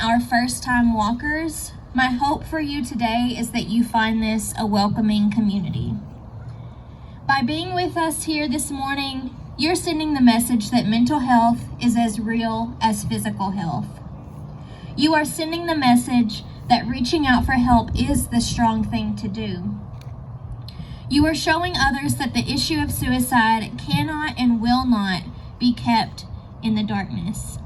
our first-time walkers, my hope for you today is that you find this a welcoming community. By being with us here this morning, you're sending the message that mental health is as real as physical health. You are sending the message that reaching out for help is the strong thing to do. You are showing others that the issue of suicide cannot and will not be kept in the darkness.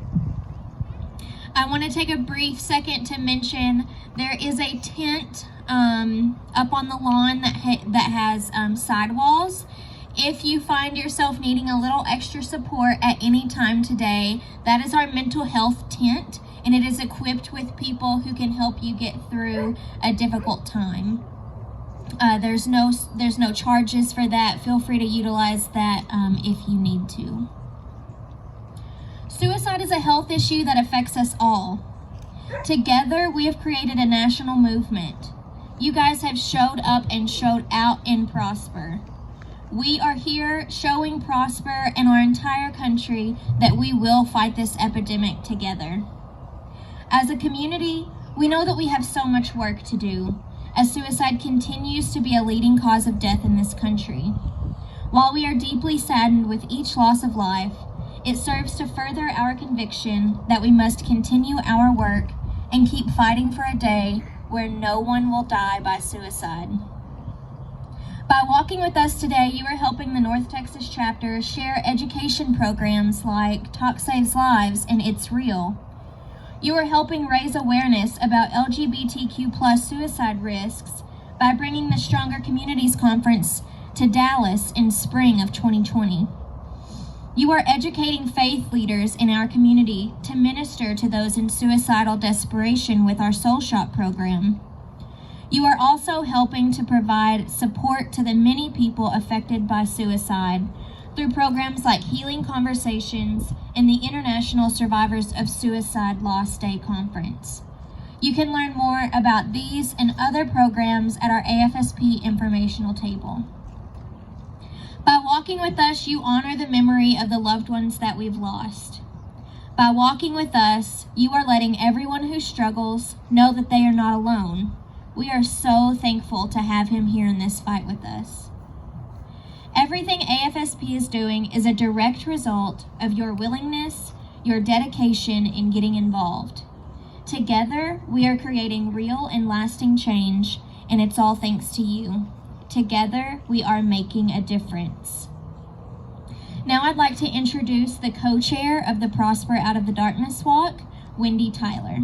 I want to take a brief second to mention there is a tent up on the lawn that has sidewalls. If you find yourself needing a little extra support at any time today, that is our mental health tent, and it is equipped with people who can help you get through a difficult time. There's no charges for that. Feel free to utilize that if you need to. Suicide is a health issue that affects us all. Together, we have created a national movement. You guys have showed up and showed out in Prosper. We are here showing Prosper and our entire country that we will fight this epidemic together. As a community, we know that we have so much work to do, as suicide continues to be a leading cause of death in this country. While we are deeply saddened with each loss of life, it serves to further our conviction that we must continue our work and keep fighting for a day where no one will die by suicide. By walking with us today, you are helping the North Texas chapter share education programs like Talk Saves Lives and It's Real. You are helping raise awareness about LGBTQ+ suicide risks by bringing the Stronger Communities Conference to Dallas in spring of 2020. You are educating faith leaders in our community to minister to those in suicidal desperation with our Soul Shop program. You are also helping to provide support to the many people affected by suicide through programs like Healing Conversations and the International Survivors of Suicide Loss Day Conference. You can learn more about these and other programs at our AFSP informational table. By walking with us, you honor the memory of the loved ones that we've lost. By walking with us, you are letting everyone who struggles know that they are not alone. We are so thankful to have him here in this fight with us. Everything AFSP is doing is a direct result of your willingness, your dedication in getting involved. Together, we are creating real and lasting change, and it's all thanks to you. Together, we are making a difference. Now I'd like to introduce the co-chair of the Prosper Out of the Darkness Walk, Wendy Tyler.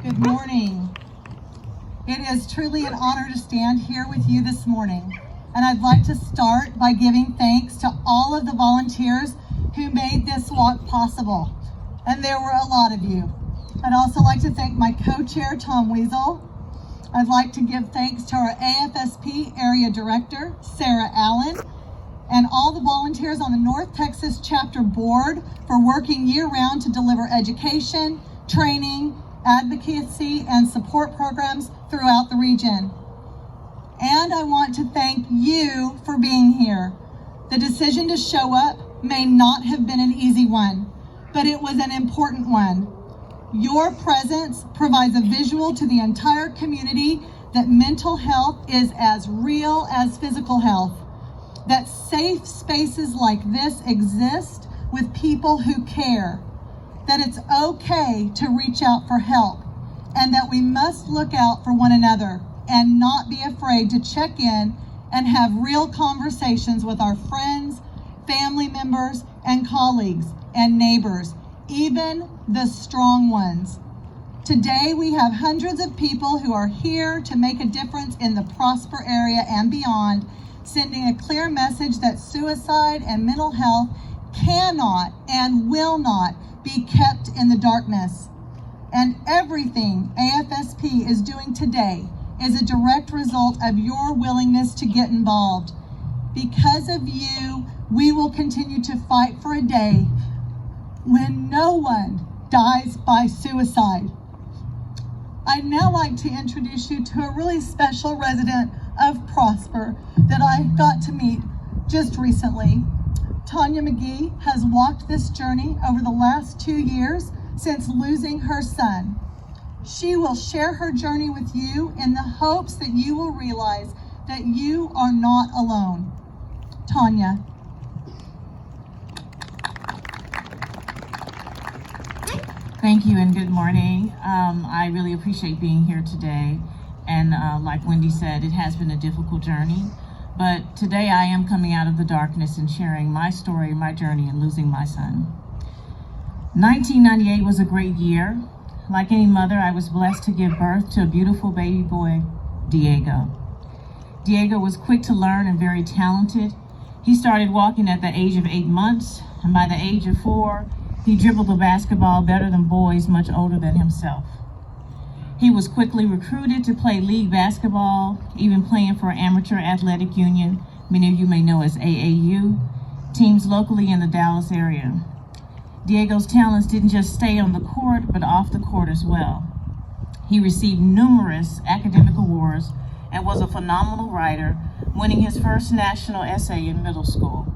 Good morning. It is truly an honor to stand here with you this morning. And I'd like to start by giving thanks to all of the volunteers who made this walk possible. And there were a lot of you. I'd also like to thank my co-chair, Tom Weasel. I'd like to give thanks to our AFSP Area Director, Sarah Allen, and all the volunteers on the North Texas Chapter Board for working year-round to deliver education, training, advocacy, and support programs throughout the region. And I want to thank you for being here. The decision to show up may not have been an easy one, but it was an important one. Your presence provides a visual to the entire community that mental health is as real as physical health, that safe spaces like this exist with people who care, that it's okay to reach out for help, and that we must look out for one another and not be afraid to check in and have real conversations with our friends, family members, and colleagues and neighbors, even the strong ones. Today, we have hundreds of people who are here to make a difference in the Prosper area and beyond, sending a clear message that suicide and mental health cannot and will not be kept in the darkness. And everything AFSP is doing today is a direct result of your willingness to get involved. Because of you, we will continue to fight for a day when no one dies by suicide. I'd now like to introduce you to a really special resident of Prosper that I got to meet just recently. Tanya McGee has walked this journey over the last 2 years since losing her son. She will share her journey with you in the hopes that you will realize that you are not alone. Tanya. Thank you and good morning. I really appreciate being here today. And like Wendy said, it has been a difficult journey. But today I am coming out of the darkness and sharing my story, my journey in losing my son. 1998 was a great year. Like any mother, I was blessed to give birth to a beautiful baby boy, Diego. Diego was quick to learn and very talented. He started walking at the age of 8 months, and by the age of 4, he dribbled the basketball better than boys much older than himself. He was quickly recruited to play league basketball, even playing for Amateur Athletic Union, many of you may know as AAU, teams locally in the Dallas area. Diego's talents didn't just stay on the court, but off the court as well. He received numerous academic awards and was a phenomenal writer, winning his first national essay in middle school.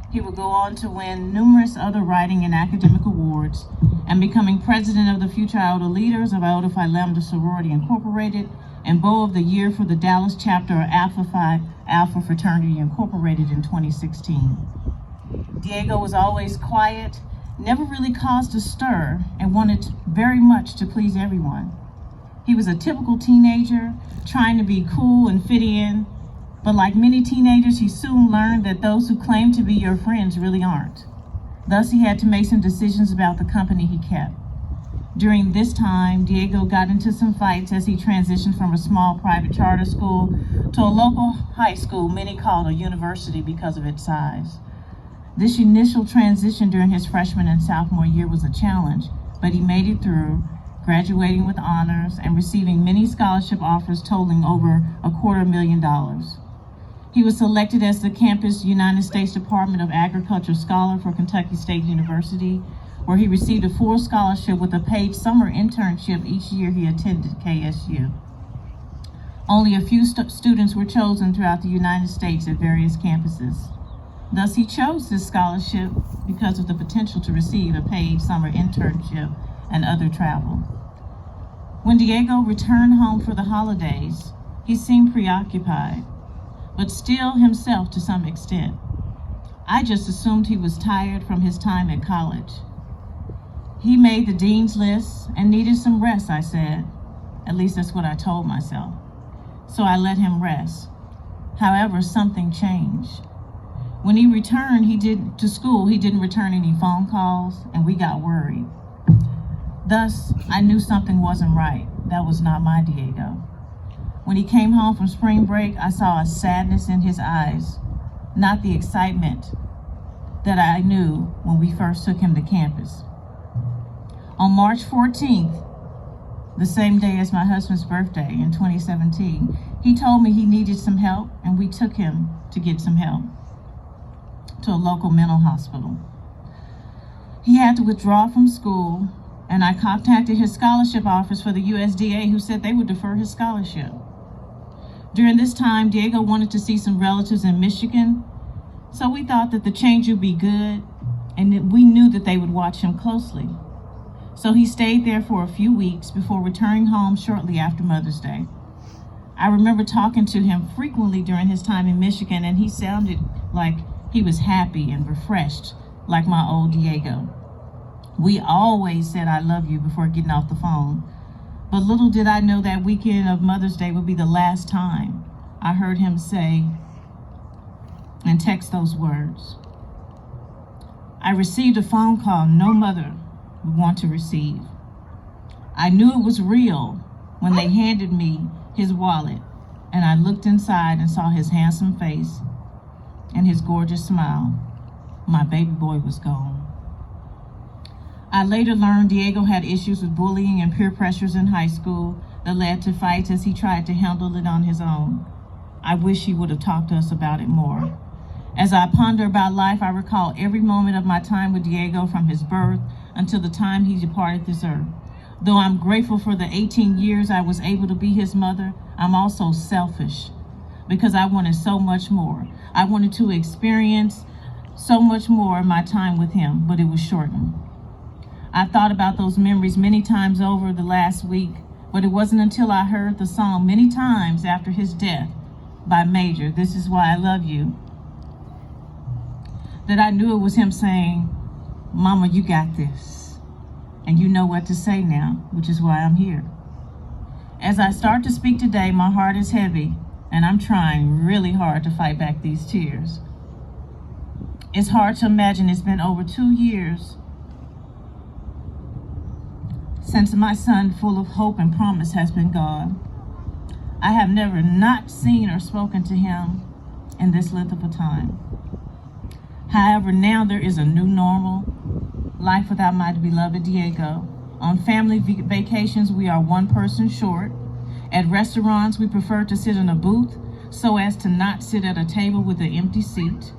He would go on to win numerous other writing and academic awards and becoming president of the Future Iota Leaders of Iota Phi Lambda Sorority Incorporated and Beau of the Year for the Dallas chapter of Alpha Phi Alpha Fraternity Incorporated in 2016. Diego was always quiet, never really caused a stir, and wanted very much to please everyone. He was a typical teenager, trying to be cool and fit in, but like many teenagers, he soon learned that those who claim to be your friends really aren't. Thus, he had to make some decisions about the company he kept. During this time, Diego got into some fights as he transitioned from a small private charter school to a local high school many called a university because of its size. This initial transition during his freshman and sophomore year was a challenge, but he made it through, graduating with honors and receiving many scholarship offers totaling over $250,000. He was selected as the campus United States Department of Agriculture Scholar for Kentucky State University, where he received a full scholarship with a paid summer internship each year he attended KSU. Only a few students were chosen throughout the United States at various campuses. Thus, he chose this scholarship because of the potential to receive a paid summer internship and other travel. When Diego returned home for the holidays, he seemed preoccupied, but still himself to some extent. I just assumed he was tired from his time at college. He made the dean's list and needed some rest, I said. At least that's what I told myself. So I let him rest. However, something changed. When he returned to school, he didn't return any phone calls, and we got worried. Thus, I knew something wasn't right. That was not my Diego. When he came home from spring break, I saw a sadness in his eyes, not the excitement that I knew when we first took him to campus. On March 14th, the same day as my husband's birthday in 2017, he told me he needed some help, and we took him to get some help to a local mental hospital. He had to withdraw from school, and I contacted his scholarship office for the USDA, who said they would defer his scholarship. During this time, Diego wanted to see some relatives in Michigan, so we thought that the change would be good, and that we knew that they would watch him closely. So he stayed there for a few weeks before returning home shortly after Mother's Day. I remember talking to him frequently during his time in Michigan, and he sounded like he was happy and refreshed, like my old Diego. We always said "I love you" before getting off the phone. But little did I know that weekend of Mother's Day would be the last time I heard him say and text those words. I received a phone call no mother would want to receive. I knew it was real when they handed me his wallet, and I looked inside and saw his handsome face and his gorgeous smile. My baby boy was gone. I later learned Diego had issues with bullying and peer pressures in high school that led to fights as he tried to handle it on his own. I wish he would have talked to us about it more. As I ponder about life, I recall every moment of my time with Diego from his birth until the time he departed this earth. Though I'm grateful for the 18 years I was able to be his mother, I'm also selfish because I wanted so much more. I wanted to experience so much more in my time with him, but it was shortened. I've thought about those memories many times over the last week, but it wasn't until I heard the song many times after his death by Major, "This Is Why I Love You," that I knew it was him saying, "Mama, you got this, and you know what to say now, which is why I'm here." As I start to speak today, my heart is heavy, and I'm trying really hard to fight back these tears. It's hard to imagine it's been over 2 years since my son, full of hope and promise, has been gone. I have never not seen or spoken to him in this length of a time. However, now there is a new normal, life without my beloved Diego. On family vacations, we are one person short. At restaurants, we prefer to sit in a booth so as to not sit at a table with an empty seat.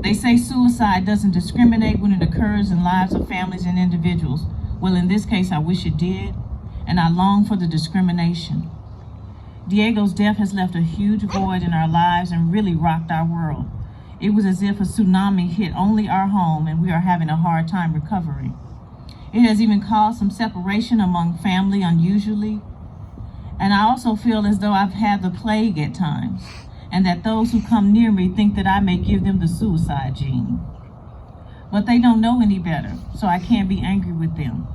They say suicide doesn't discriminate when it occurs in lives of families and individuals. Well, in this case, I wish it did, and I long for the discrimination. Diego's death has left a huge void in our lives and really rocked our world. It was as if a tsunami hit only our home and we are having a hard time recovering. It has even caused some separation among family unusually. And I also feel as though I've had the plague at times, and that those who come near me think that I may give them the suicide gene. But they don't know any better, so I can't be angry with them.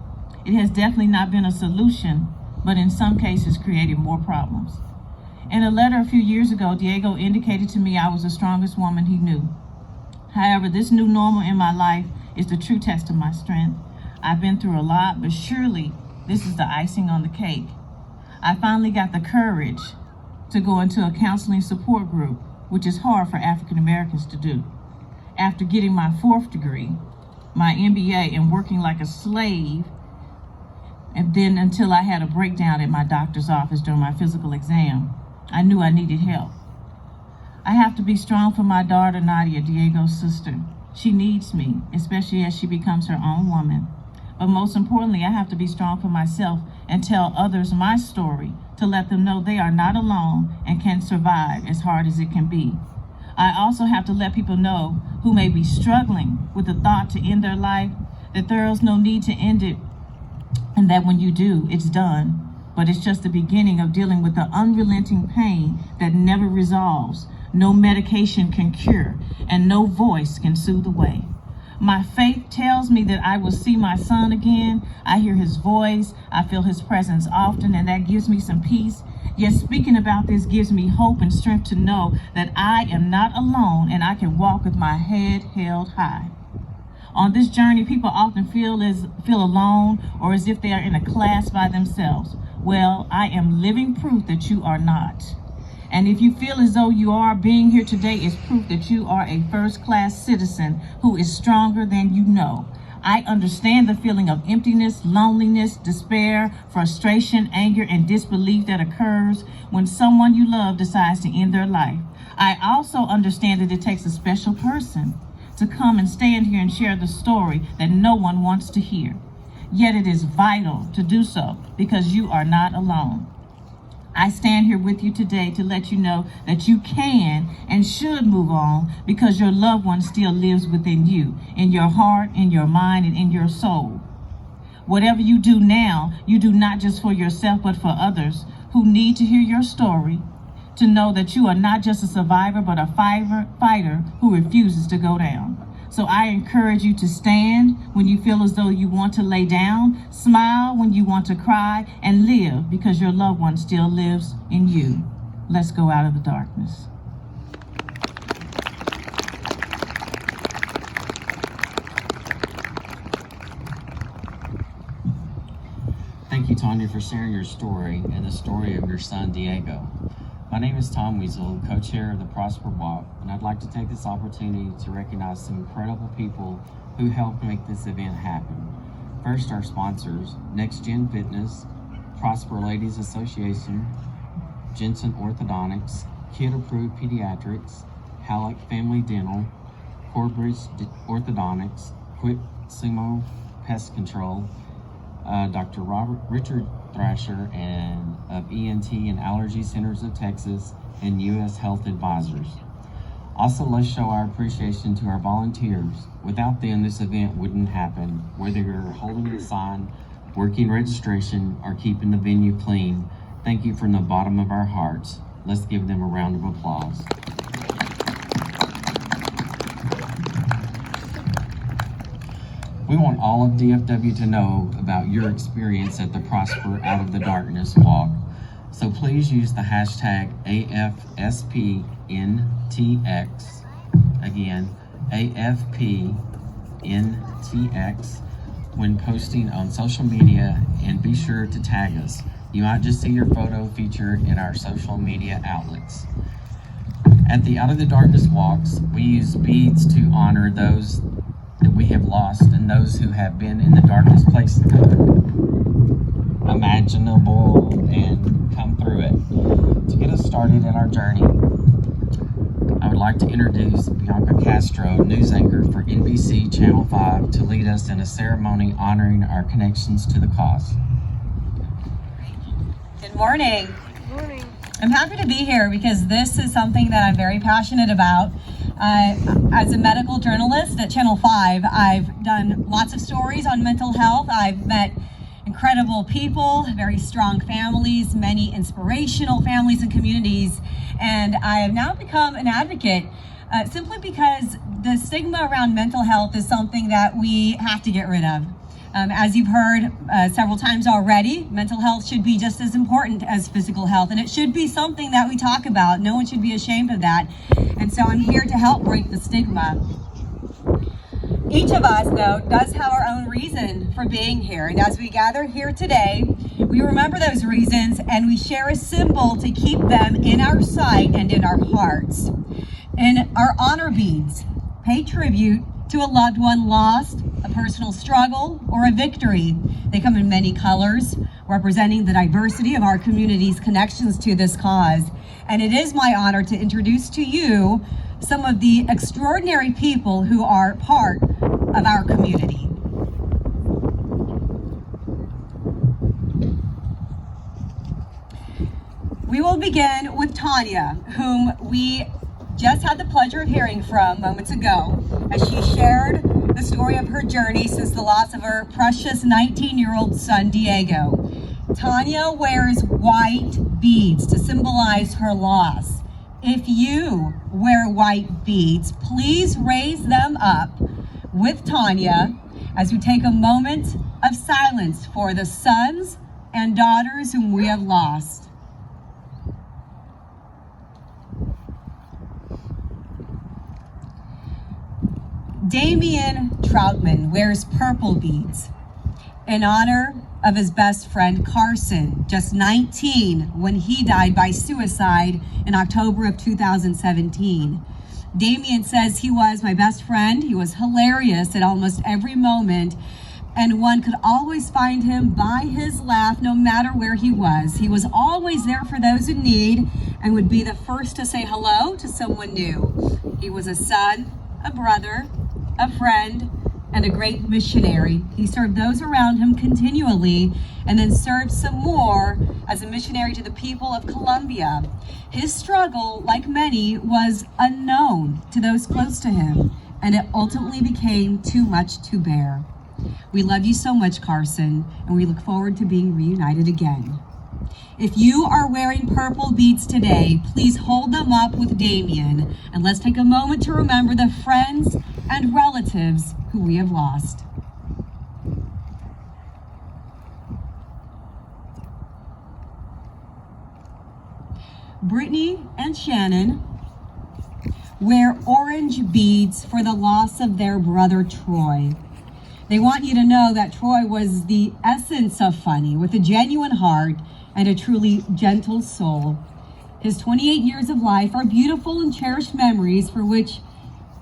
It has definitely not been a solution, but in some cases created more problems. In a letter a few years ago, Diego indicated to me I was the strongest woman he knew. However, this new normal in my life is the true test of my strength. I've been through a lot, but surely this is the icing on the cake. I finally got the courage to go into a counseling support group, which is hard for African Americans to do. After getting my 4th degree, my MBA, and working like a slave, and then until I had a breakdown at my doctor's office during my physical exam, I knew I needed help. I have to be strong for my daughter, Nadia, Diego's sister. She needs me, especially as she becomes her own woman. But most importantly, I have to be strong for myself and tell others my story to let them know they are not alone and can survive as hard as it can be. I also have to let people know who may be struggling with the thought to end their life that there is no need to end it, and that when you do, it's done. But it's just the beginning of dealing with the unrelenting pain that never resolves, no medication can cure, and no voice can soothe away. My faith tells me that I will see my son again. I hear his voice, I feel his presence often, and that gives me some peace. Yet speaking about this gives me hope and strength to know that I am not alone and I can walk with my head held high. On this journey, people often feel alone or as if they are in a class by themselves. Well, I am living proof that you are not. And if you feel as though you are, being here today is proof that you are a first-class citizen who is stronger than you know. I understand the feeling of emptiness, loneliness, despair, frustration, anger, and disbelief that occurs when someone you love decides to end their life. I also understand that it takes a special person to come and stand here and share the story that no one wants to hear. Yet it is vital to do so because you are not alone. I stand here with you today to let you know that you can and should move on because your loved one still lives within you, in your heart, in your mind, and in your soul. Whatever you do now, you do not just for yourself, but for others who need to hear your story, to know that you are not just a survivor, but a fighter who refuses to go down. So I encourage you to stand when you feel as though you want to lay down, smile when you want to cry, and live because your loved one still lives in you. Let's go out of the darkness. Thank you, Tanya, for sharing your story and the story of your son, Diego. My name is Tom Weasel, co-chair of the Prosper Walk, and I'd like to take this opportunity to recognize some incredible people who helped make this event happen. First, our sponsors, Next Gen Fitness, Prosper Ladies Association, Jensen Orthodontics, Kid Approved Pediatrics, Halleck Family Dental, Corbridge Orthodontics, Quick Sumo Pest Control, Dr. Richard Thrasher of ENT and Allergy Centers of Texas, and U.S. Health Advisors. Also, let's show our appreciation to our volunteers. Without them, this event wouldn't happen. Whether you're holding the sign, working registration, or keeping the venue clean, thank you from the bottom of our hearts. Let's give them a round of applause. We want all of DFW to know about your experience at the Prosper Out of the Darkness Walk. So please use the hashtag AFSPNTX. Again, AFPNTX when posting on social media, and be sure to tag us. You might just see your photo featured in our social media outlets. At the Out of the Darkness walks, we use beads to honor those that we have lost and those who have been in the darkest place imaginable and come through it. To get us started in our journey, I would like to introduce Bianca Castro, news anchor for NBC Channel 5, to lead us in a ceremony honoring our connections to the cause. Good morning. Good morning. I'm happy to be here because this is something that I'm very passionate about. As a medical journalist at Channel 5, I've done lots of stories on mental health. I've met incredible people, very strong families, many inspirational families and communities, and I have now become an advocate simply because the stigma around mental health is something that we have to get rid of. As you've heard several times already, mental health should be just as important as physical health, and it should be something that we talk about. No one should be ashamed of that, and so I'm here to help break the stigma. Each of us, though, does have our own reason for being here, and as we gather here today, we remember those reasons and we share a symbol to keep them in our sight and in our hearts. And our honor beads pay tribute to a loved one lost, a personal struggle, or a victory. They come in many colors, representing the diversity of our community's connections to this cause. And it is my honor to introduce to you some of the extraordinary people who are part of our community. We will begin with Tanya, whom we just had the pleasure of hearing from moments ago, as she shared the story of her journey since the loss of her precious 19-year-old son, Diego. Tanya wears white beads to symbolize her loss. If you wear white beads, please raise them up with Tanya as we take a moment of silence for the sons and daughters whom we have lost. Damian Troutman wears purple beads in honor of his best friend Carson, just 19 when he died by suicide in October of 2017. Damian says, he was my best friend. He was hilarious at almost every moment, and one could always find him by his laugh no matter where he was. He was always there for those in need and would be the first to say hello to someone new. He was a son, a brother, a friend, and a great missionary. He served those around him continually and then served some more as a missionary to the people of Colombia. His struggle, like many, was unknown to those close to him, and it ultimately became too much to bear. We love you so much, Carson, and we look forward to being reunited again. If you are wearing purple beads today, please hold them up with Damien, and let's take a moment to remember the friends and relatives who we have lost. Brittany and Shannon wear orange beads for the loss of their brother Troy. They want you to know that Troy was the essence of funny, with a genuine heart and a truly gentle soul. His 28 years of life are beautiful and cherished memories for which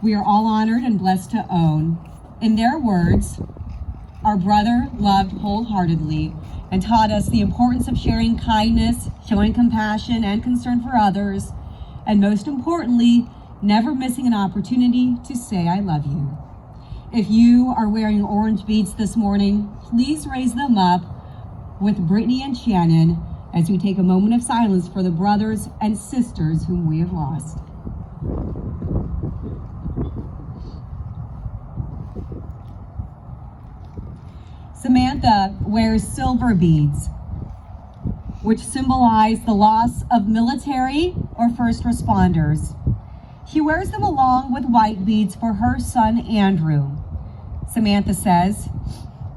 we are all honored and blessed to own. In their words, our brother loved wholeheartedly and taught us the importance of sharing kindness, showing compassion and concern for others, and most importantly, never missing an opportunity to say, I love you. If you are wearing orange beads this morning, please raise them up with Brittany and Shannon as we take a moment of silence for the brothers and sisters whom we have lost. Samantha wears silver beads, which symbolize the loss of military or first responders. She wears them along with white beads for her son, Andrew. Samantha says,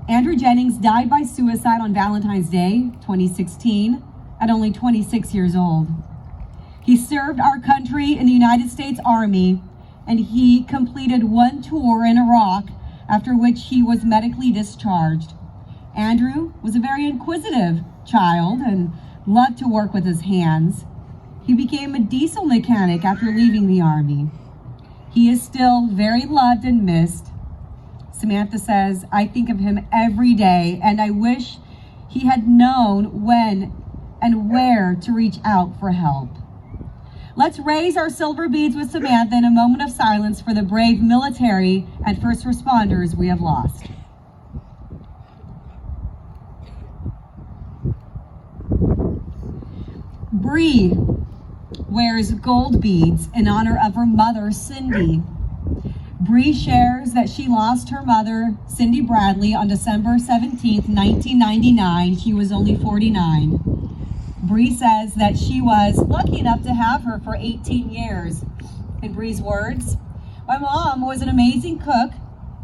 Andrew Jennings died by suicide on Valentine's Day, 2016, at only 26 years old. He served our country in the United States Army, and he completed one tour in Iraq, after which he was medically discharged. Andrew was a very inquisitive child and loved to work with his hands. He became a diesel mechanic after leaving the Army. He is still very loved and missed. Samantha says, I think of him every day, and I wish he had known when and where to reach out for help. Let's raise our silver beads with Samantha in a moment of silence for the brave military and first responders we have lost. Bree wears gold beads in honor of her mother, Cindy. Bree shares that she lost her mother, Cindy Bradley, on December 17th, 1999. She was only 49. Bree says that she was lucky enough to have her for 18 years. In Bree's words, my mom was an amazing cook.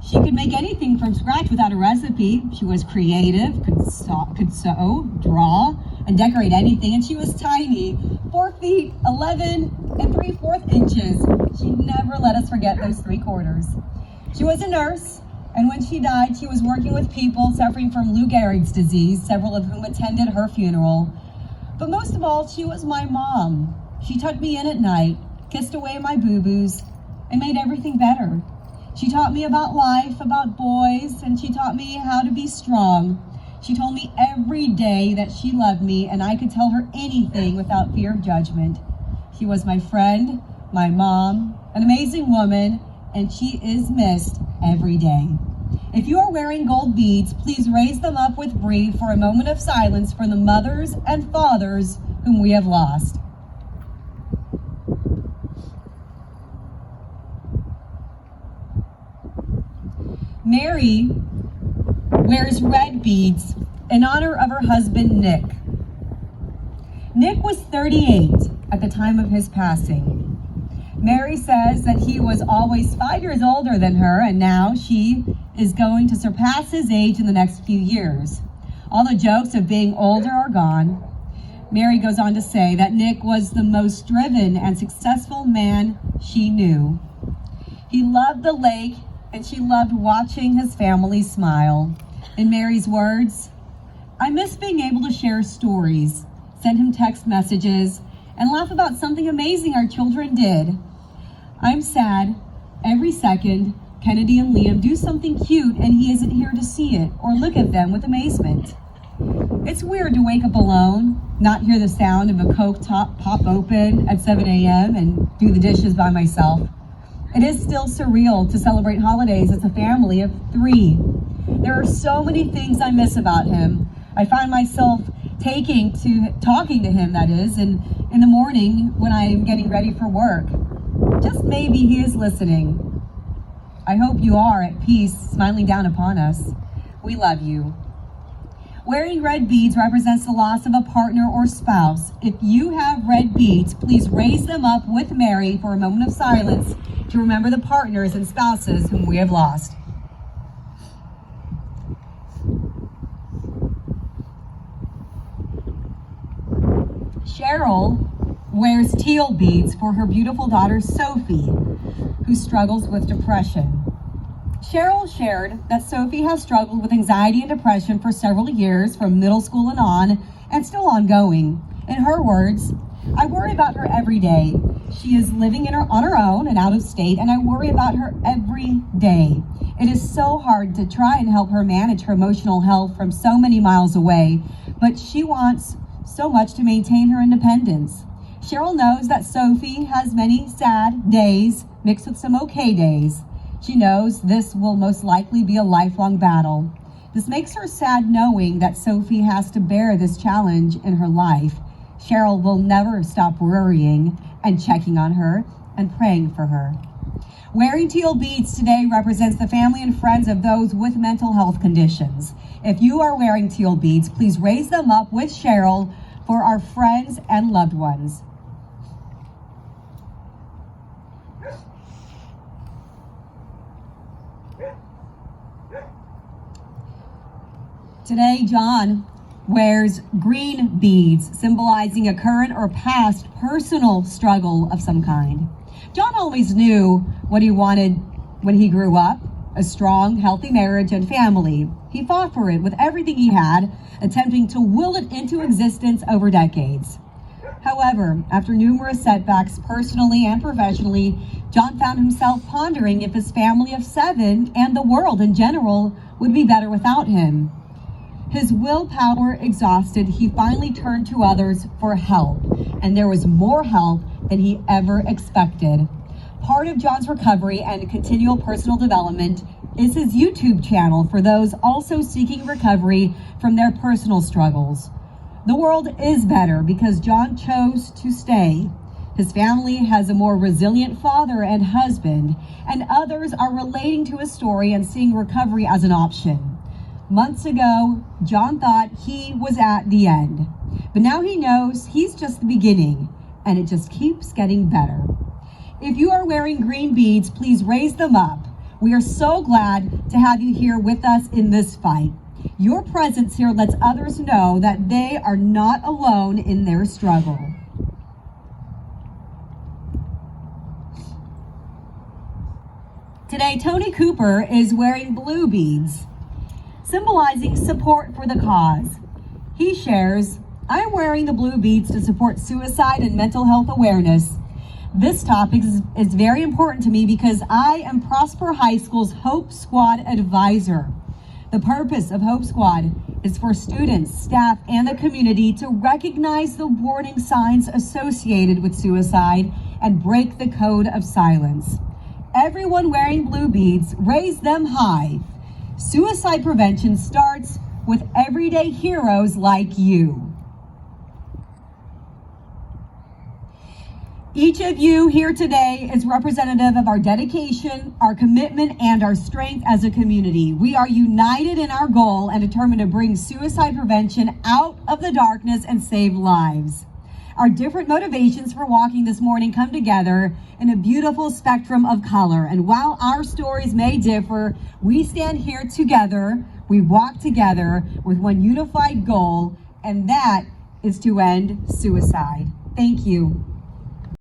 She could make anything from scratch without a recipe. She was creative, could sew, draw, and decorate anything, and she was tiny, 4 feet, 11 and 3/4 inches. She never let us forget those 3/4. She was a nurse, and when she died, she was working with people suffering from Lou Gehrig's disease, several of whom attended her funeral. But most of all, she was my mom. She tucked me in at night, kissed away my boo-boos, and made everything better. She taught me about life, about boys, and she taught me how to be strong. She told me every day that she loved me and I could tell her anything without fear of judgment. She was my friend, my mom, an amazing woman, and she is missed every day. If you are wearing gold beads, please raise them up with Bree for a moment of silence for the mothers and fathers whom we have lost. Mary wears red beads in honor of her husband, Nick. Nick was 38 at the time of his passing. Mary says that he was always 5 years older than her, and now she is going to surpass his age in the next few years. All the jokes of being older are gone. Mary goes on to say that Nick was the most driven and successful man she knew. He loved the lake, and she loved watching his family smile. In Mary's words, I miss being able to share stories, send him text messages, and laugh about something amazing our children did. I'm sad every second Kennedy and Liam do something cute and he isn't here to see it or look at them with amazement. It's weird to wake up alone, not hear the sound of a Coke top pop open at 7 a.m. and do the dishes by myself. It is still surreal to celebrate holidays as a family of 3. There are so many things I miss about him. I find myself talking to him, that is, and in the morning when I am getting ready for work. Just maybe he is listening. I hope you are at peace, smiling down upon us. We love you. Wearing red beads represents the loss of a partner or spouse. If you have red beads, please raise them up with Mary for a moment of silence to remember the partners and spouses whom we have lost. Cheryl wears teal beads for her beautiful daughter Sophie, who struggles with depression. Cheryl shared that Sophie has struggled with anxiety and depression for several years, from middle school and on, and still ongoing. In her words, I worry about her every day. She is living on her own and out of state, and I worry about her every day. It is so hard to try and help her manage her emotional health from so many miles away, but she wants so much to maintain her independence. Cheryl knows that Sophie has many sad days mixed with some okay days. She knows this will most likely be a lifelong battle. This makes her sad knowing that Sophie has to bear this challenge in her life. Cheryl will never stop worrying and checking on her and praying for her. Wearing teal beads today represents the family and friends of those with mental health conditions. If you are wearing teal beads, please raise them up with Cheryl for our friends and loved ones. Today, John wears green beads, symbolizing a current or past personal struggle of some kind. John always knew what he wanted when he grew up, a strong, healthy marriage and family. He fought for it with everything he had, attempting to will it into existence over decades. However, after numerous setbacks personally and professionally, John found himself pondering if his family of 7 and the world in general would be better without him. His willpower exhausted, he finally turned to others for help, and there was more help than he ever expected. Part of John's recovery and continual personal development is his YouTube channel for those also seeking recovery from their personal struggles. The world is better because John chose to stay. His family has a more resilient father and husband, and others are relating to his story and seeing recovery as an option. Months ago, John thought he was at the end, but now he knows he's just the beginning, and it just keeps getting better. If you are wearing green beads, please raise them up. We are so glad to have you here with us in this fight. Your presence here lets others know that they are not alone in their struggle. Today, Tony Cooper is wearing blue beads, symbolizing support for the cause. He shares, "I'm wearing the blue beads to support suicide and mental health awareness. This topic is very important to me because I am Prosper High School's Hope Squad advisor. The purpose of Hope Squad is for students, staff, and the community to recognize the warning signs associated with suicide and break the code of silence. Everyone wearing blue beads, raise them high. Suicide prevention starts with everyday heroes like you." Each of you here today is representative of our dedication, our commitment, and our strength as a community. We are united in our goal and determined to bring suicide prevention out of the darkness and save lives. Our different motivations for walking this morning come together in a beautiful spectrum of color. And while our stories may differ, we stand here together, we walk together with one unified goal, and that is to end suicide. Thank you.